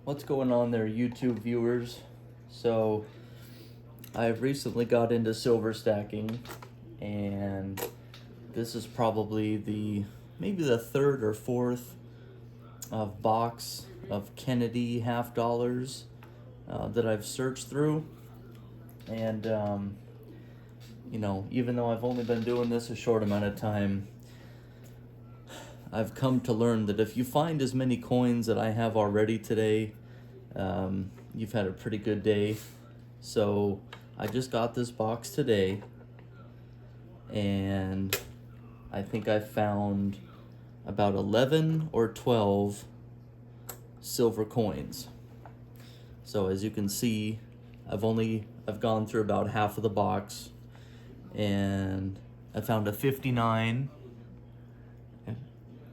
What's going on there, YouTube viewers? So I've recently got into silver stacking, and this is probably maybe the third or fourth box of Kennedy half dollars that I've searched through. And even though I've only been doing this a short amount of time, I've come to learn that if you find as many coins that I have already today, you've had a pretty good day. So I just got this box today, and I think I found about 11 or 12 silver coins. So as you can see, I've gone through about half of the box, and I found a 59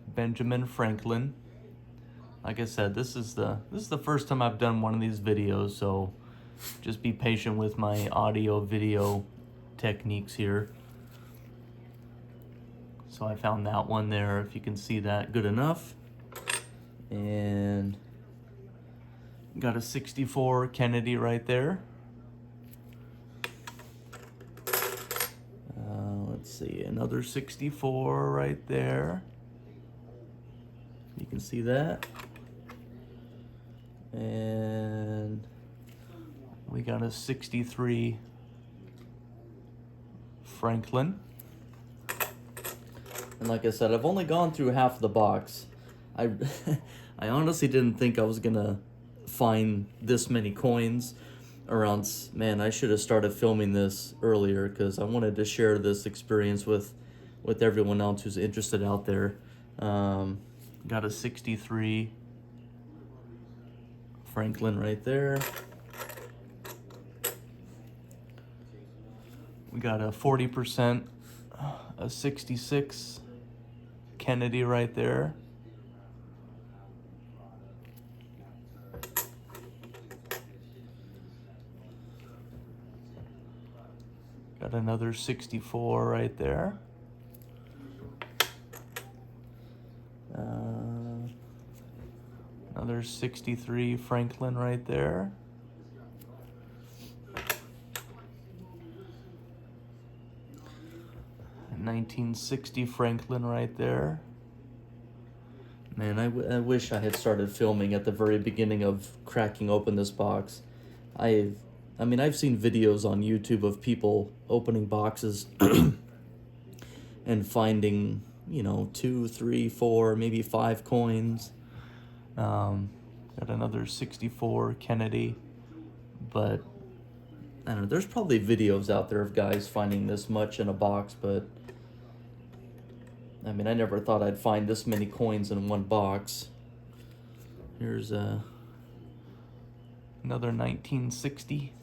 Benjamin Franklin. Like I said, this is the first time I've done one of these videos, so just be patient with my audio video techniques here. So I found that one there, if you can see that good enough. And got a 64 Kennedy right there. Let's see, another 64 right there. You can see that. And we got a 63 Franklin. And like I said, I've only gone through half of the box. I honestly didn't think I was gonna find this many coins around. Man, I should have started filming this earlier, because I wanted to share this experience with everyone else who's interested out there. Got a 63 Franklin right there. We got a 40%, a 66 Kennedy right there. Got another 64 right there. Another 63 Franklin right there. A 1960 Franklin right there. Man, I wish I had started filming at the very beginning of cracking open this box. I've seen videos on YouTube of people opening boxes and finding, 2, 3, 4, maybe 5 coins. Got another 64 Kennedy, but I don't know, there's probably videos out there of guys finding this much in a box, but I never thought I'd find this many coins in one box. Here's another 1960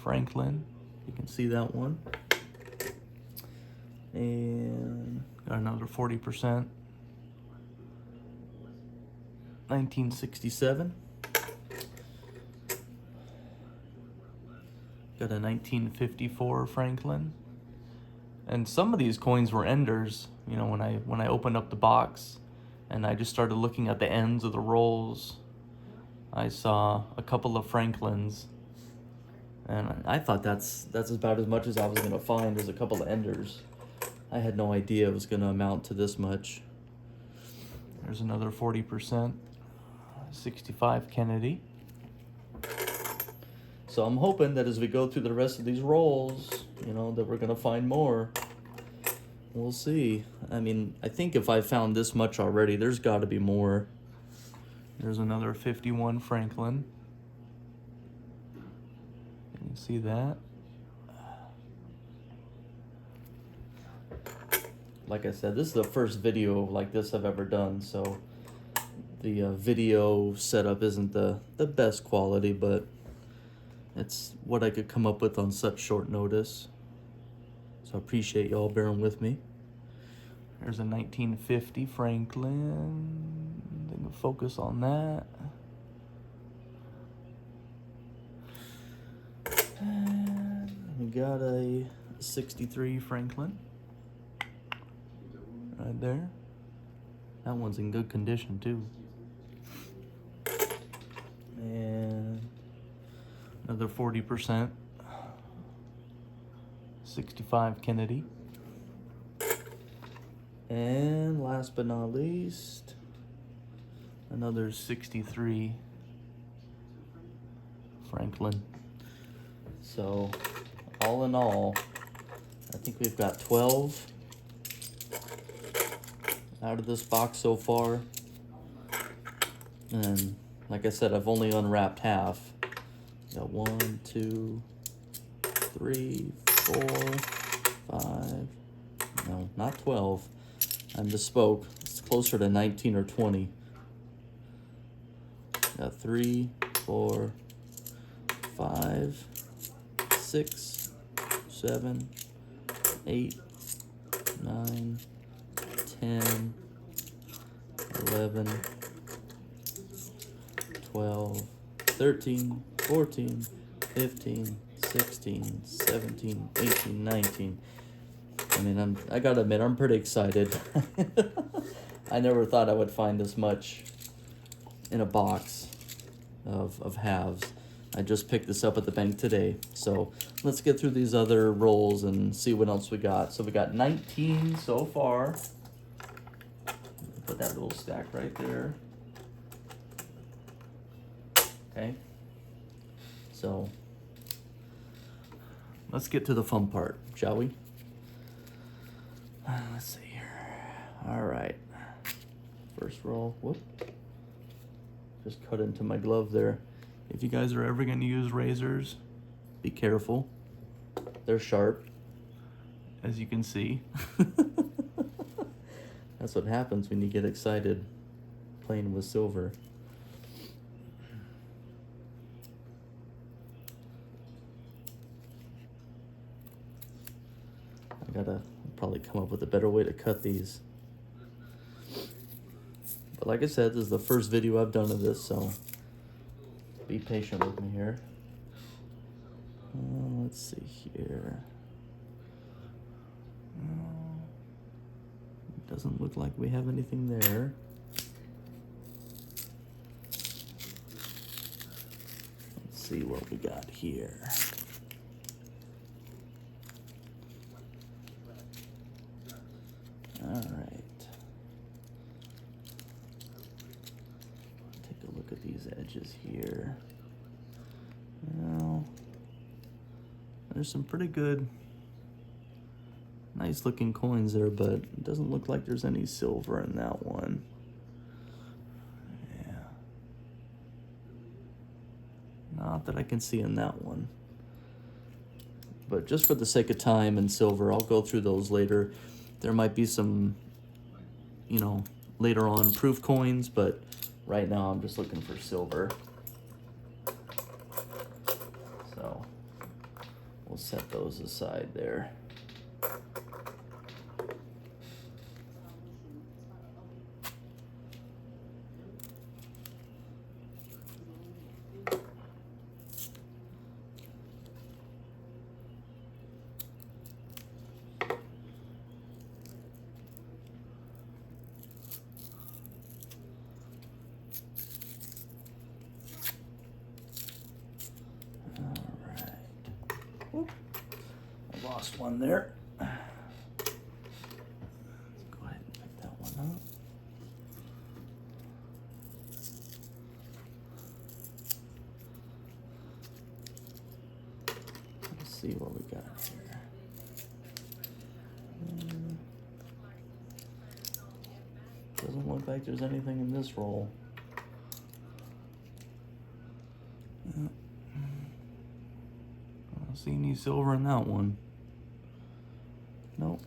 Franklin. You can see that one. And got another 40%. 1967. Got a 1954 Franklin. And some of these coins were enders. When I opened up the box and I just started looking at the ends of the rolls, I saw a couple of Franklins, and I thought that's about as much as I was gonna find, as a couple of enders. I had no idea it was gonna amount to this much. There's another 40%, 65 Kennedy. So I'm hoping that as we go through the rest of these rolls, that we're gonna find more. We'll see. I think if I found this much already, there's got to be more. There's another 51 Franklin. Can you see that? Like I said, this is the first video like this I've ever done, so the video setup isn't the best quality, but it's what I could come up with on such short notice. So I appreciate y'all bearing with me. There's a 1950 Franklin. I think we'll focus on that. And we got a 63 Franklin right there. That one's in good condition too. And another 40%. 65 Kennedy. And last but not least, another 63 Franklin. So all in all, I think we've got 12 out of this box so far. And like I said, I've only unwrapped half. Got 1, 2, 3, 4, 5. No, not 12. I misspoke. It's closer to 19 or 20. Got 3, 4, 5, 6, 7, 8, 9, 10, 11, 12, 13, 14, 15, 16, 17, 18, 19. I mean, I gotta admit, I'm pretty excited. I never thought I would find this much in a box of halves. I just picked this up at the bank today. So let's get through these other rolls and see what else we got. So we got 19 so far. Put that little stack right there. Okay. So let's get to the fun part, shall we? Let's see here. All right. First roll. Whoop. Just cut into my glove there. If you guys are ever going to use razors, be careful. They're sharp, as you can see. That's what happens when you get excited playing with silver. I gotta probably come up with a better way to cut these. But like I said, this is the first video I've done of this, so be patient with me here. Let's see here. Doesn't look like we have anything there. Let's see what we got here. All right. Take a look at these edges here. Well, there's some pretty good, nice looking coins there, but it doesn't look like there's any silver in that one. Yeah. Not that I can see in that one. But just for the sake of time and silver, I'll go through those later. There might be some, you know, later on proof coins, but right now I'm just looking for silver. So we'll set those aside there. I lost one there. Let's go ahead and pick that one up. Let's see what we got here. Doesn't look like there's anything in this roll. I don't see any silver in that one. Nope.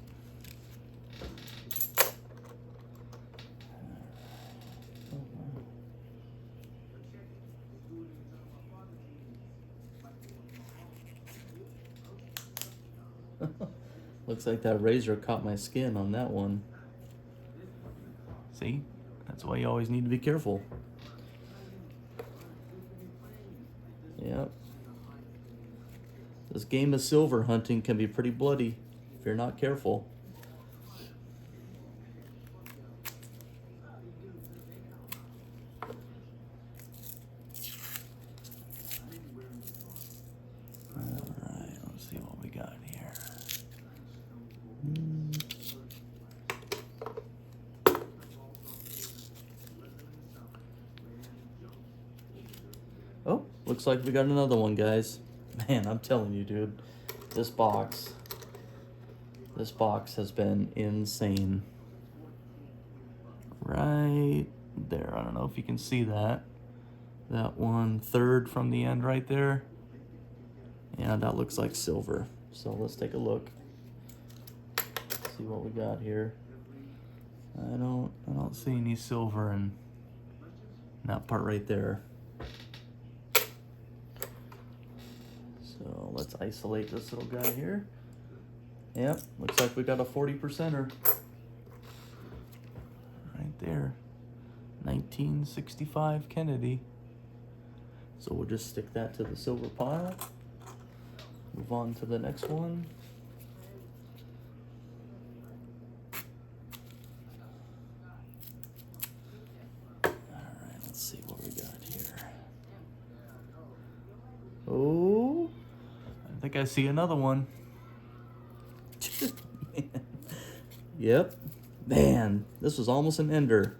Looks like that razor caught my skin on that one. See? That's why you always need to be careful. Yep. This game of silver hunting can be pretty bloody if you're not careful. looks like we got another one, guys. Man, I'm telling you, dude, this box has been insane. Right there. I don't know if you can see that. That 1/3 from the end right there. Yeah, that looks like silver. So let's take a look. See what we got here. I don't see any silver in that part right there. So let's isolate this little guy here. Yep, looks like we got a 40%er. Right there. 1965 Kennedy. So we'll just stick that to the silver pile. Move on to the next one. Alright, let's see what we got here. Oh, I think I see another one. Yep. Man, this was almost an ender.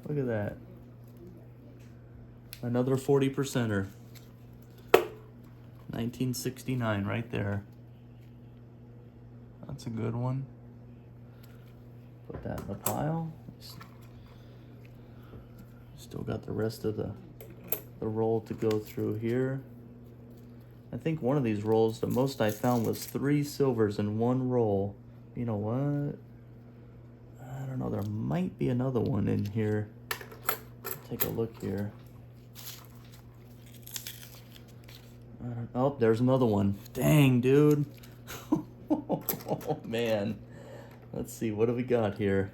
Look at that. Another 40%er. 1969 right there. That's a good one. Put that in the pile. Still got the rest of the roll to go through here. I think one of these rolls, the most I found was 3 silvers in one roll. You know what? I don't know. There might be another one in here. Take a look here. Oh, there's another one. Dang, dude. Oh, man. Let's see. What do we got here?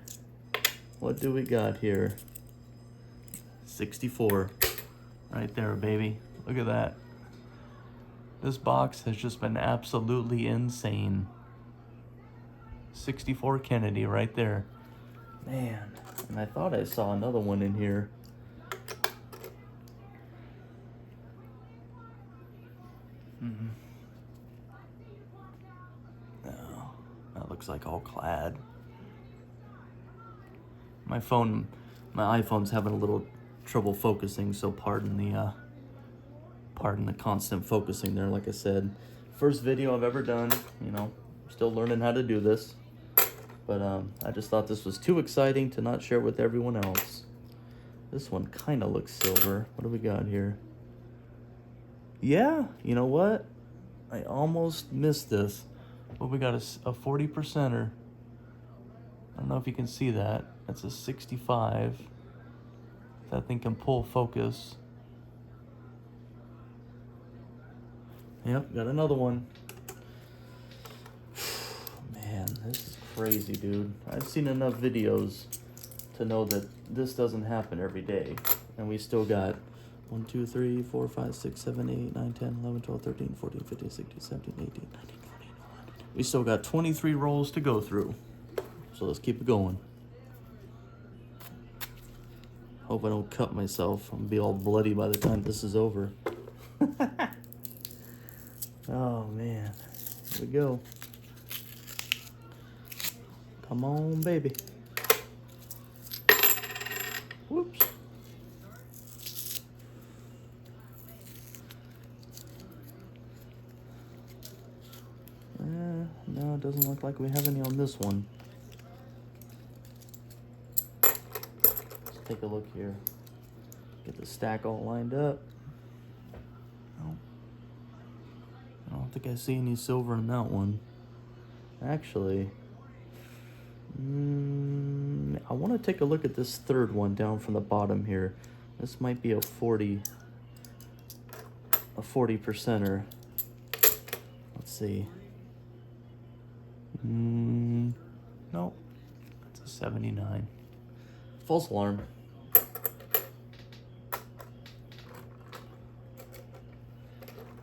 What do we got here? 64. Right there, baby. Look at that. This box has just been absolutely insane. 64 Kennedy right there. Man, and I thought I saw another one in here. No, that looks like all clad. My iPhone's having a little trouble focusing, so pardon the constant focusing there. Like I said, first video I've ever done, you know, still learning how to do this, but I just thought this was too exciting to not share with everyone else. This one kind of looks silver. What do we got here? Yeah, you know what? I almost missed this, but we got a 40%er. I don't know if you can see that. That's a 65. That thing can pull focus. Yep, got another one. Man, this is crazy, dude. I've seen enough videos to know that this doesn't happen every day. And we still got 1, 2, 3, 4, 5, 6, 7, 8, 9, 10, 11, 12, 13, 14, 15, 16, 17, 18, 19, 20. We still got 23 rolls to go through. So let's keep it going. Hope I don't cut myself. I'm gonna be all bloody by the time this is over. Oh man, here we go. Come on, baby. Whoops. No, it doesn't look like we have any on this one. Let's take a look here. Get the stack all lined up. Nope. I don't think I see any silver in that one. Actually, I want to take a look at this third one down from the bottom here. This might be a 40%er. Let's see. No, that's a 79. False alarm.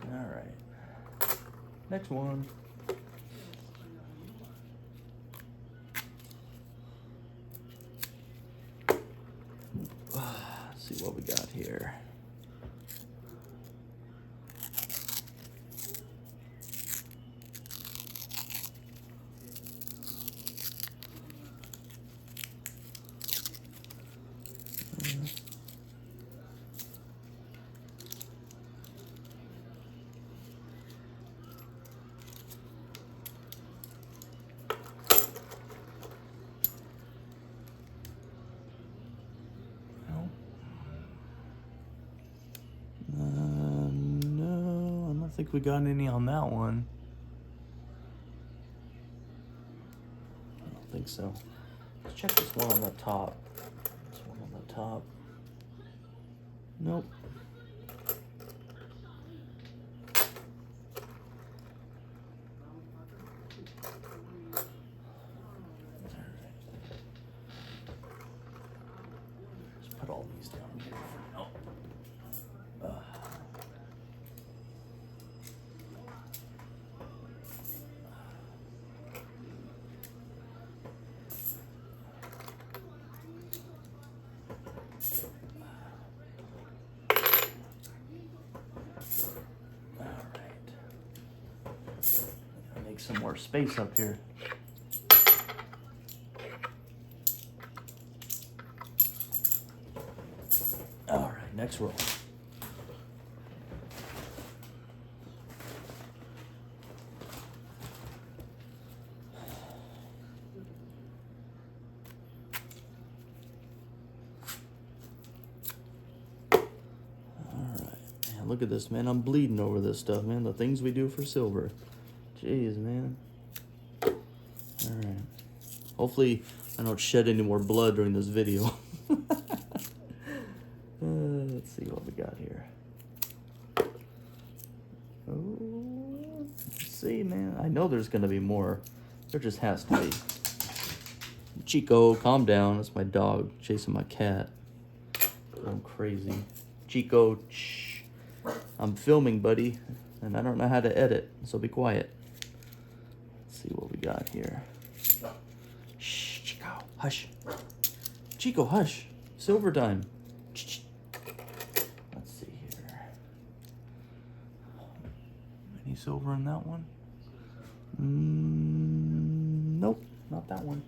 All right. Next one. Let's see what we got here. think we got any on that one. I don't think so. Let's check this one on the top. This one on the top. Nope. Let's put all these down here for now. Make some more space up here. All right, next roll. Look at this, man. I'm bleeding over this stuff, man. The things we do for silver. Jeez, man. Alright. Hopefully, I don't shed any more blood during this video. Let's see what we got here. Oh, let's see, man. I know there's going to be more. There just has to be. Chico, calm down. That's my dog chasing my cat. Going crazy. Chico, shh. I'm filming, buddy, and I don't know how to edit, so be quiet. Let's see what we got here. Shh, Chico, hush. Chico, hush. Silver time. Let's see here. Any silver in that one? Nope, not that one.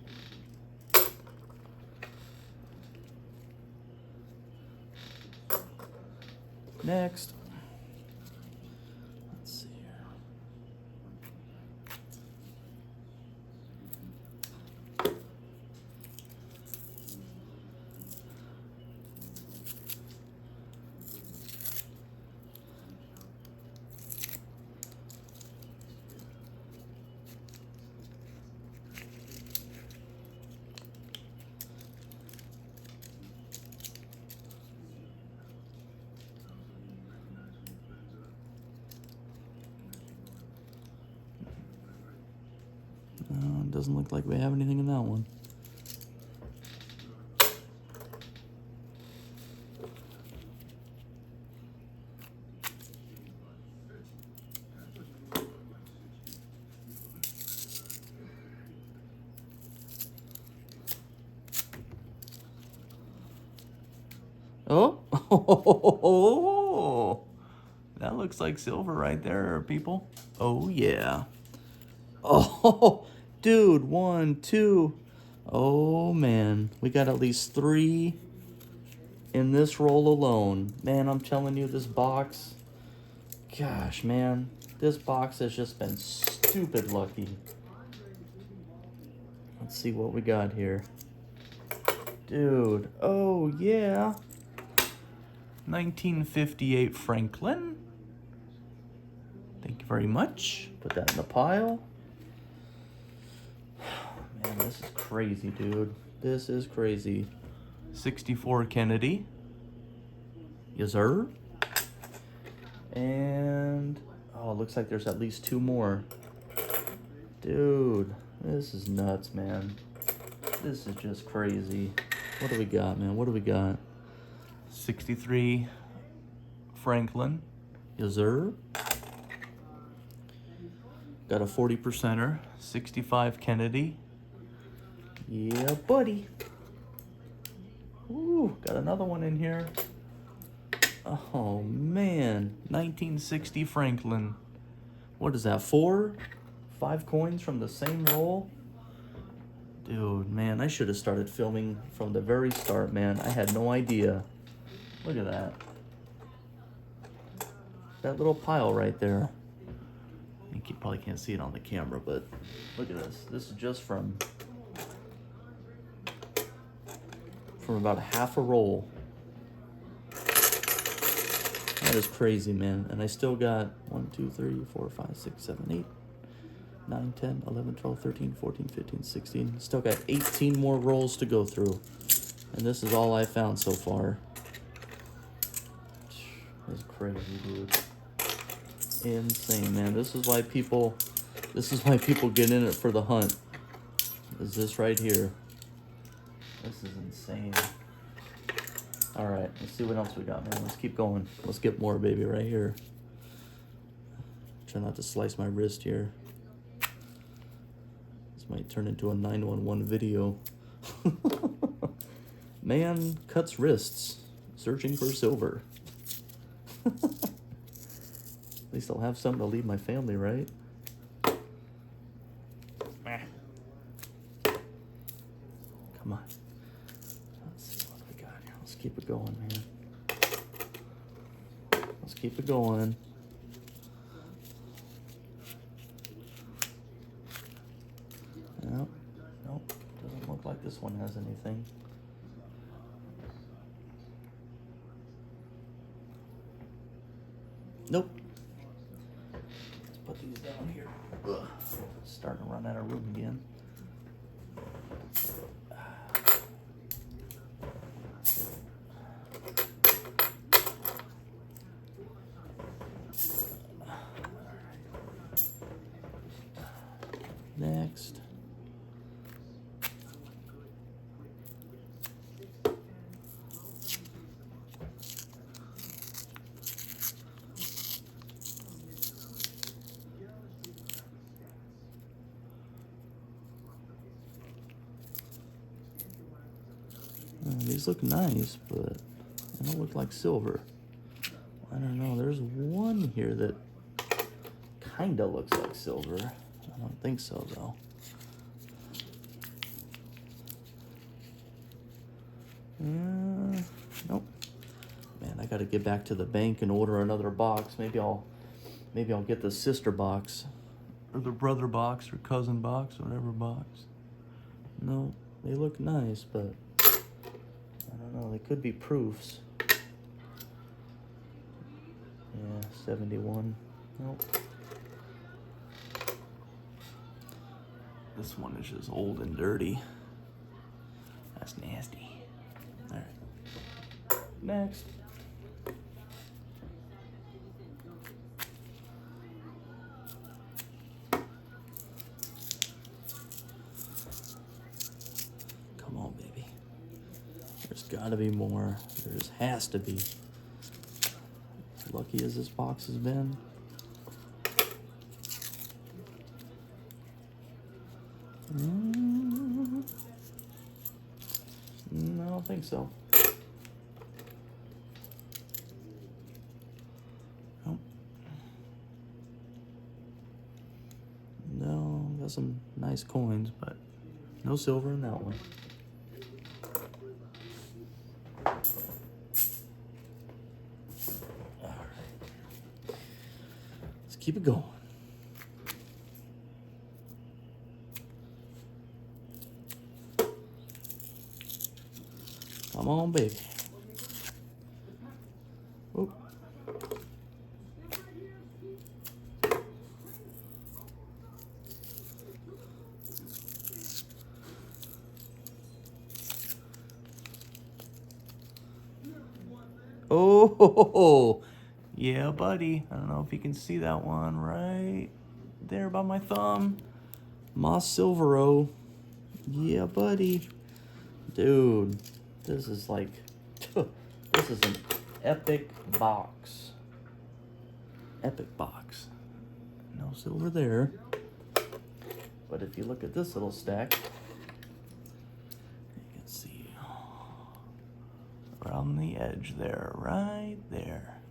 Next. Let's see here. It doesn't look like we have anything in that one. Oh, that looks like silver right there, people. Oh, yeah. Oh, dude, 1, 2. Oh, man. We got at least 3 in this roll alone. Man, I'm telling you, this box. Gosh, man. This box has just been stupid lucky. Let's see what we got here. Dude, oh, yeah. 1958 Franklin. Thank you very much. Put that in the pile. Man, this is crazy, dude. This is crazy. 64 Kennedy. Yes, sir. And, oh, it looks like there's at least 2 more. Dude, this is nuts, man. This is just crazy. What do we got, man? What do we got? 63 Franklin. Yes, sir. Got a 40%er. 65 Kennedy. Yeah, buddy. Ooh, got another one in here. Oh, man. 1960 Franklin. What is that, 4? 5 coins from the same roll? Dude, man, I should have started filming from the very start, man. I had no idea. Look at that. That little pile right there. You probably can't see it on the camera, but look at this. This is just from about half a roll. That is crazy, man. And I still got 1, 2, 3, 4, 5, 6, 7, 8, 9, 10, 11, 12, 13, 14, 15, 16. Still got 18 more rolls to go through. And this is all I found so far. That's crazy, dude. Insane, man. This is why people get in it for the hunt. Is this right here. This is insane. Alright, let's see what else we got, man. Let's keep going. Let's get more, baby, right here. Try not to slice my wrist here. This might turn into a 911 video. Man cuts wrists, searching for silver. At least I'll have something to leave my family, right? Come on. Let's see what we got here. Let's keep it going, man. Let's keep it going. Nope. Nope. Doesn't look like this one has anything. Nope. Let's put these down here. Ugh. Starting to run out of room again. Next. These look nice, but they don't look like silver. I don't know. There's one here that kind of looks like silver. I don't think so, though. Nope. Man, I got to get back to the bank and order another box. Maybe I'll get the sister box, or the brother box, or cousin box, whatever box. No, they look nice, but I don't know. They could be proofs. Yeah, 71. Nope. This one is just old and dirty. That's nasty. All right. Next. Come on, baby. There's gotta be more. There has to be. As lucky as this box has been. I don't think so. Nope. No, got some nice coins, but no silver in that one. All right. Let's keep it going. Come on, baby. Oop. Oh, yeah, buddy. I don't know if you can see that one right there by my thumb. Moss Silvero. Yeah, buddy. Dude. This is like, this is an epic box. Epic box. No silver there. But if you look at this little stack, you can see around the edge there, right there.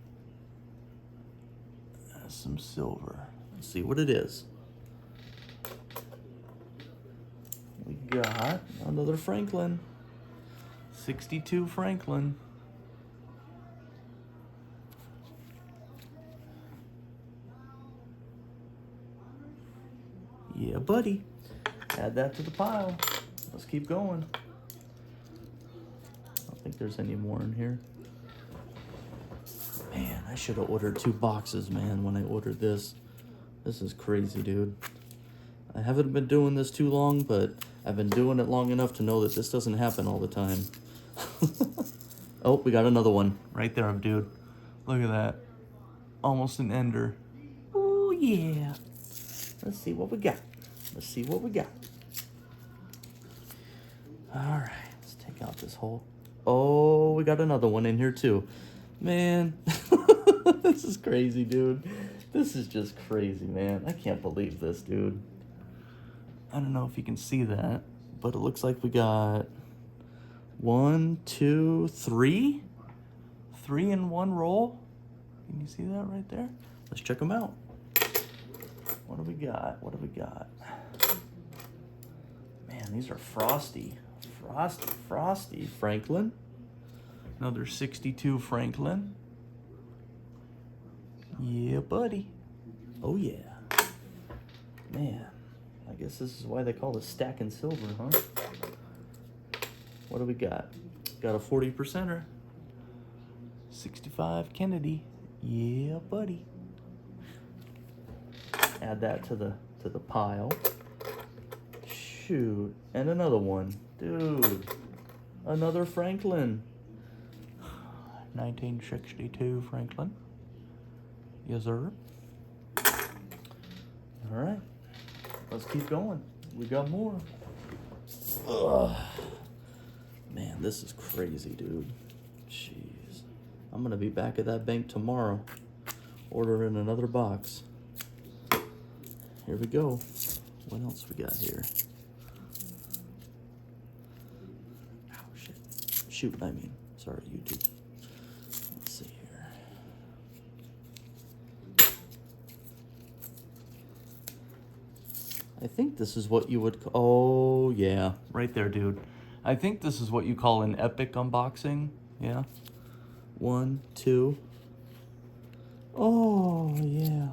That's some silver. Let's see what it is. We got another Franklin. 62 Franklin. Yeah, buddy. Add that to the pile. Let's keep going. I don't think there's any more in here. Man, I should have ordered 2 boxes, man, when I ordered this. This is crazy, dude. I haven't been doing this too long, but I've been doing it long enough to know that this doesn't happen all the time. Oh, we got another one. Right there, dude. Look at that. Almost an ender. Oh, yeah. Let's see what we got. Let's see what we got. All right, let's take out this hole. Oh, we got another one in here, too. Man, this is crazy, dude. This is just crazy, man. I can't believe this, dude. I don't know if you can see that, but it looks like we got 1, 2, 3. 3 in one roll. Can you see that right there? Let's check them out. What do we got? What do we got? Man, these are frosty. Frosty Franklin. Another 62 Franklin. Yeah, buddy. Oh, yeah. Man, I guess this is why they call it stacking silver, huh? What do we got? Got a 40%er. 65 Kennedy. Yeah, buddy. Add that to the pile. Shoot. And another one. Dude. Another Franklin. 1962 Franklin. Yes, sir. All right. Let's keep going. We got more. Ugh. Man, this is crazy, dude. Jeez. I'm going to be back at that bank tomorrow, ordering another box. Here we go. What else we got here? Oh, shit. Shoot, I mean. Sorry, YouTube. Let's see here. I think this is what you would call... Oh, yeah. Right there, dude. I think this is what you call an epic unboxing. Yeah. 1, 2. Oh, yeah.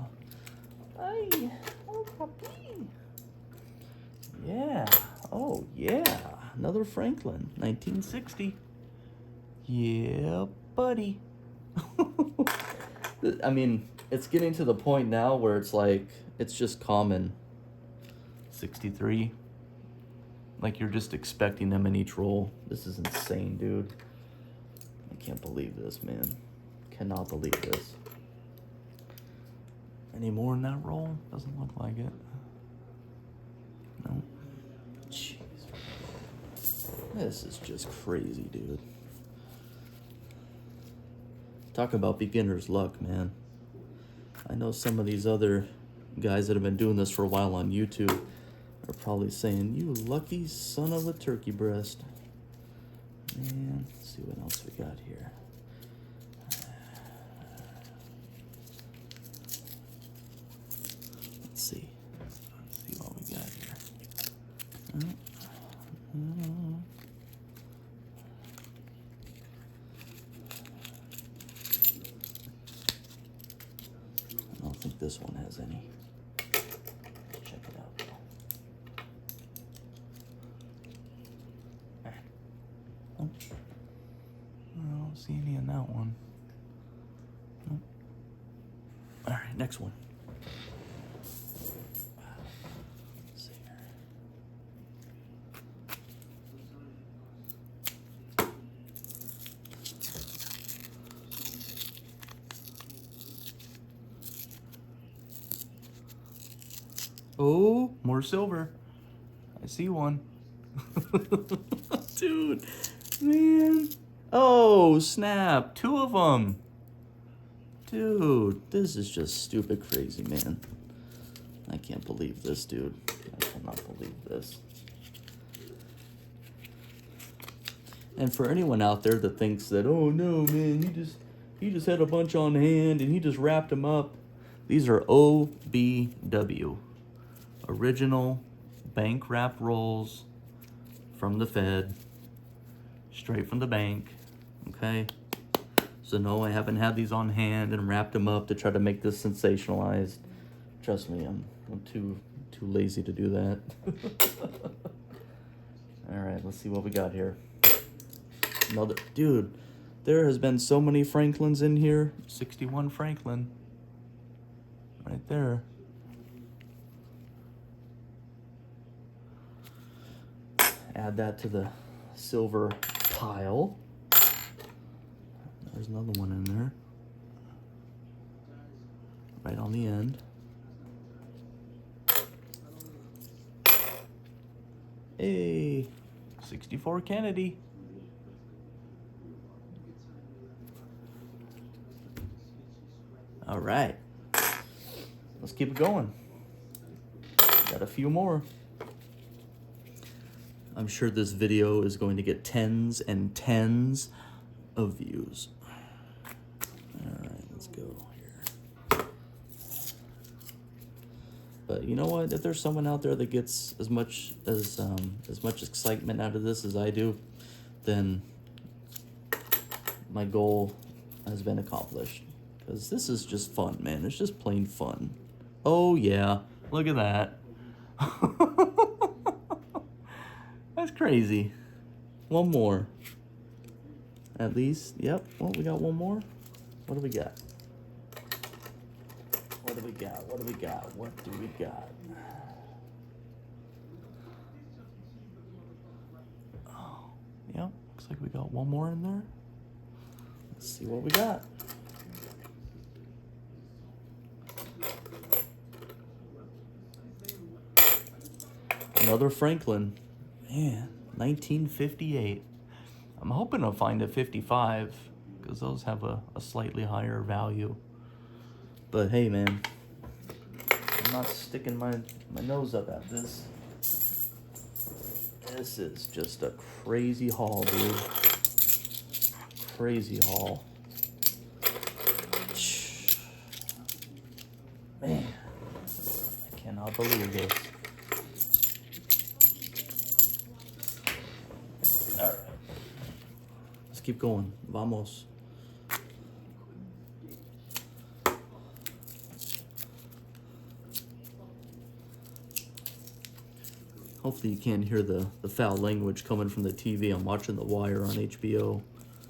Ay. Oh, puppy. Yeah. Oh, yeah. Another Franklin. 1960. Yeah, buddy. I mean, it's getting to the point now where it's like, it's just common. 63. Like you're just expecting them in each roll. This is insane, dude. I can't believe this, man. Cannot believe this. Any more in that roll? Doesn't look like it. No. Jeez. This is just crazy, dude. Talk about beginner's luck, man. I know some of these other guys that have been doing this for a while on YouTube are probably saying, you lucky son of a turkey breast. Man, let's see what else we got here. Let's see what we got here. I don't think this one has any. Check it out. Oh. I don't see any in that one. Oh. All right, next one. Let's see here. Oh, more silver. I see one. Dude, man. Oh, snap. 2 of them. Dude, this is just stupid crazy, man. I can't believe this, dude. I cannot believe this. And for anyone out there that thinks that, oh no, man, he just had a bunch on hand and he just wrapped them up. These are OBW. Original bank wrap rolls from the Fed, straight from the bank, okay? So no, I haven't had these on hand and wrapped them up to try to make this sensationalized. Trust me, I'm too lazy to do that. All right, let's see what we got here. Another, dude, There has been so many Franklins in here. 61 Franklin. Right there. Add that to the silver pile. There's another one in there. Right on the end. Hey, 64 Kennedy. All right. Let's keep it going. Got a few more. I'm sure this video is going to get tens and tens of views. All right, let's go here. But you know what? If there's someone out there that gets as much excitement out of this as I do, then my goal has been accomplished. Because this is just fun, man. It's just plain fun. Oh yeah, look at that. That's crazy. One more. At least, yep. Well, we got one more. What do we got? What do we got? What do we got? What do we got? Oh, yep. Looks like we got one more in there. Let's see what we got. Another Franklin. Man, 1958. I'm hoping to find a 55 because those have a slightly higher value. But hey, man, I'm not sticking my nose up at this. This is just a crazy haul, dude. Crazy haul. Man, I cannot believe this. All right, let's keep going. Vamos. Hopefully you can't hear the foul language coming from the TV. I'm watching The Wire on HBO,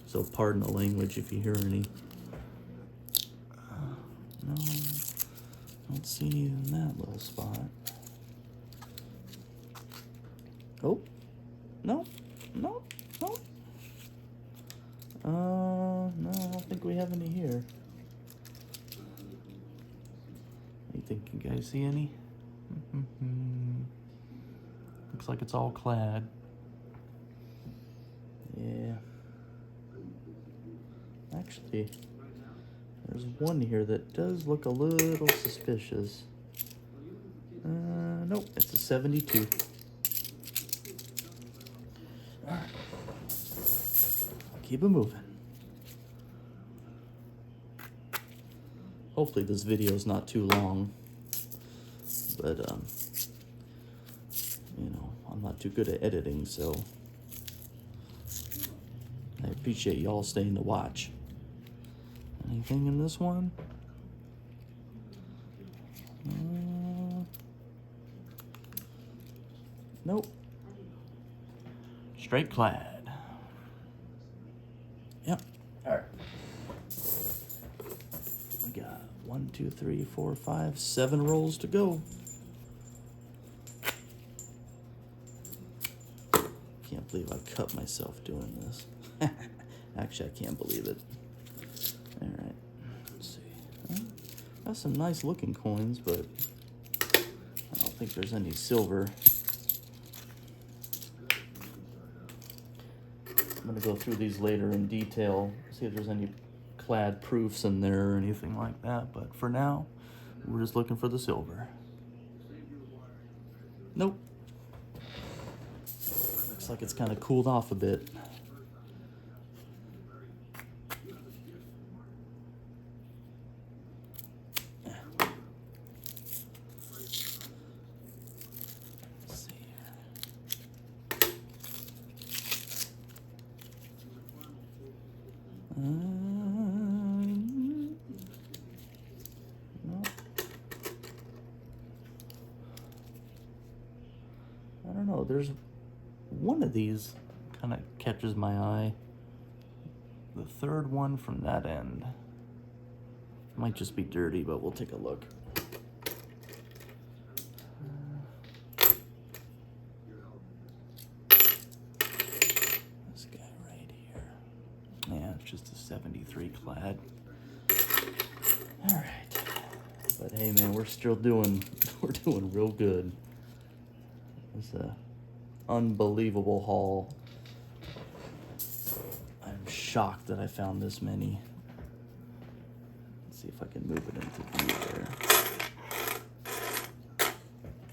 so pardon the language if you hear any. No, don't see any in that little spot. Oh, no, no, no. No, I don't think we have any here. You think you guys see any? Looks like it's all clad. Yeah. Actually, there's one here that does look a little suspicious. Nope, it's a 72. All right. Keep it moving. Hopefully this video is not too long, but you know, I'm not too good at editing, so I appreciate y'all staying to watch. Anything in this one? Nope. Straight clad. Yep. All right. We got 1, 2, 3, 4, 5, 7 rolls to go. Can't believe I cut myself doing this. Actually, I can't believe it. All right. Let's see. Got some nice looking coins, but I don't think there's any silver. I'm gonna go through these later in detail, see if there's any clad proofs in there or anything like that, but for now, we're just looking for the silver. Nope. Looks like it's kind of cooled off a bit. Let's see here. No. I don't know. There's one of these kind of catches my eye. the third one from that end. Might just be dirty, but we'll take a look. This guy right here. Yeah, it's just a 73 clad. All right. But hey, man, we're doing real good. It's a unbelievable haul. I'm shocked that I found this many. Let's see if I can move it into view there.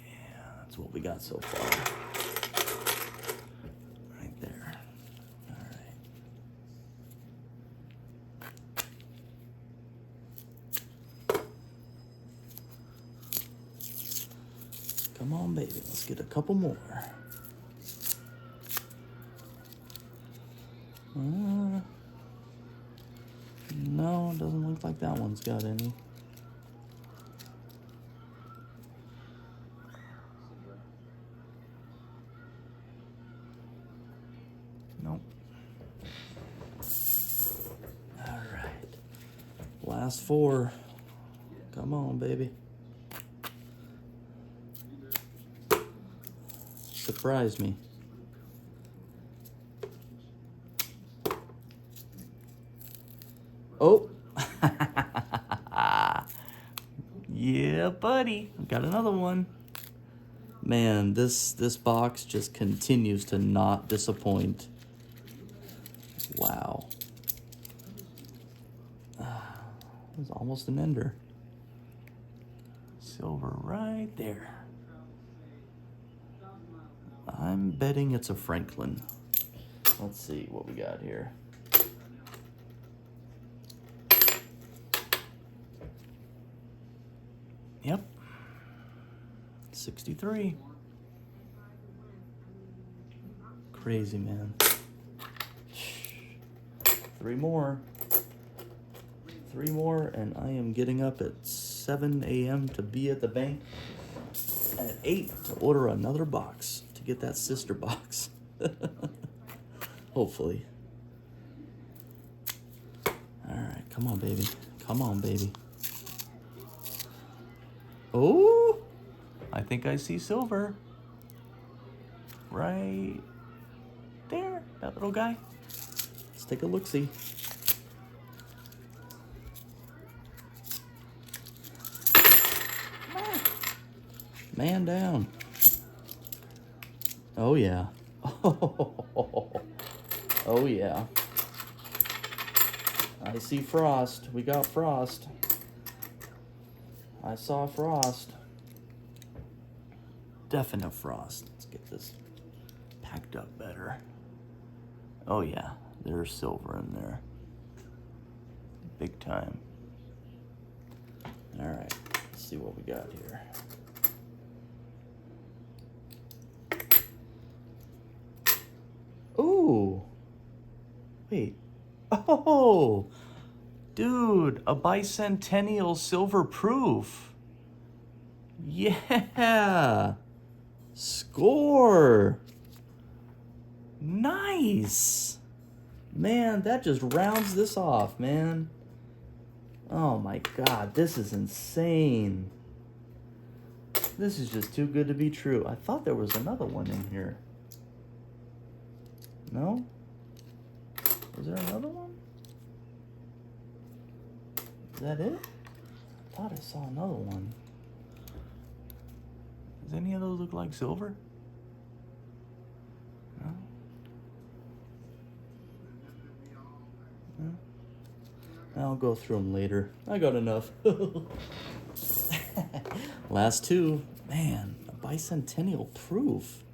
Yeah, that's what we got so far. Right there. All right. Come on, baby. Let's get a couple more. No, it doesn't look like that one's got any. Nope. All right. Last 4. Come on, baby. Surprise me. Oh. Yeah, buddy. Got another one. Man, this box just continues to not disappoint. Wow. It was almost an ender. Silver right there. I'm betting it's a Franklin. Let's see what we got here. Yep. 63. Crazy, man. 3 more. 3 more, and I am getting up at 7 a.m. to be at the bank at 8 to order another box to get that sister box. Hopefully. All right, come on, baby. Come on, baby. Oh, I think I see silver. Right there, that little guy. Let's take a look-see. Man down. Oh, yeah. Oh, yeah. I see frost. We got frost. I saw frost. Definite frost. Let's get this packed up better. Oh yeah, there's silver in there. Big time. All right, let's see what we got here. Ooh. Wait. Oh. Dude, a bicentennial silver proof. Yeah. Score. Nice. Man, that just rounds this off, man. Oh my God, this is insane. This is just too good to be true. I thought there was another one in here. No? Was there another one? Is that it? I thought I saw another one. Does any of those look like silver? No? No? I'll go through them later. I got enough. Last 2. Man, a bicentennial proof.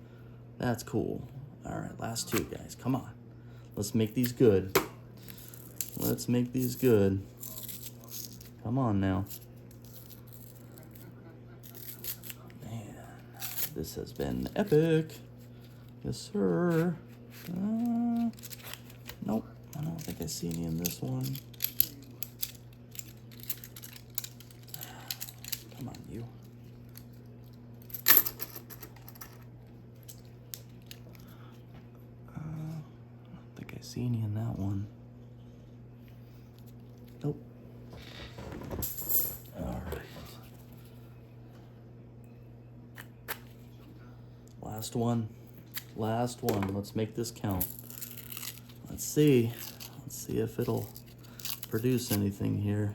That's cool. All right, last 2, guys. Come on. Let's make these good. Let's make these good. Come on now. Man, this has been epic. Yes, sir. Nope, I don't think I see any in this one. Come on, you. I don't think I see any in that one. Nope. All right. Last one. Last one. Let's make this count. Let's see. Let's see if it'll produce anything here.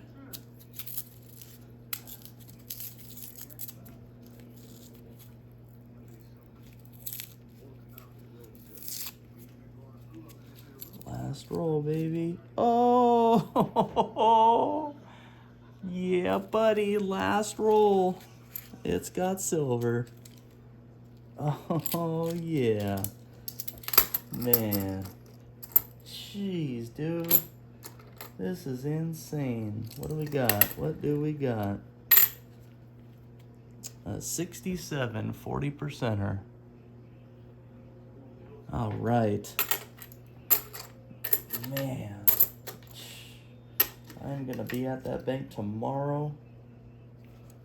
Last roll, baby. Oh, yeah, buddy. Last roll. It's got silver. Oh, yeah. Man. Jeez, dude. This is insane. What do we got? What do we got? 67, 40%er. All right. Man. I'm going to be at that bank tomorrow.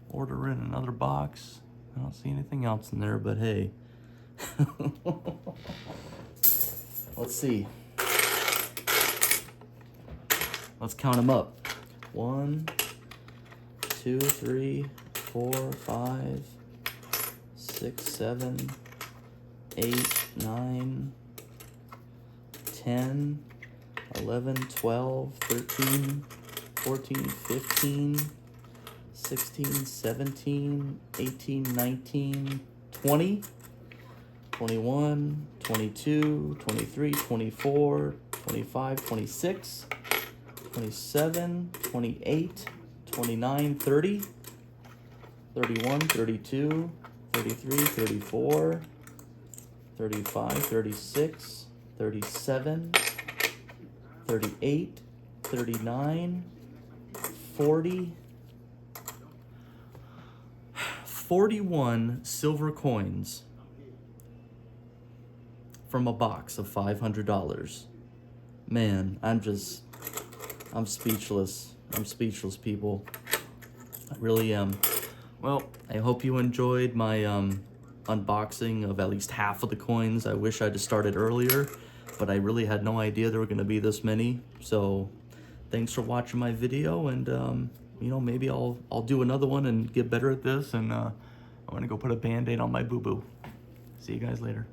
Order in another box. I don't see anything else in there, but hey. Let's see. Let's count them up. 1, 2, 3, 4, 5, 6, 7, 8, 9, 10, 11, 12, 13, 14, 15, 16, 17, 18, 19, 20, 21, 22, 23, 24, 25, 26, 27, 28, 29, 30, 31, 32, 33, 34, 35, 36, 37, 38, 39, 40, 41 silver coins from a box of $500. Man, I'm speechless. I'm speechless, people. I really am. Well, I hope you enjoyed my unboxing of at least half of the coins. I wish I'd have started earlier, but I really had no idea there were going to be this many. So thanks for watching my video, and you know, maybe I'll do another one and get better at this, and I'm going to go put a Band-Aid on my boo-boo. See you guys later.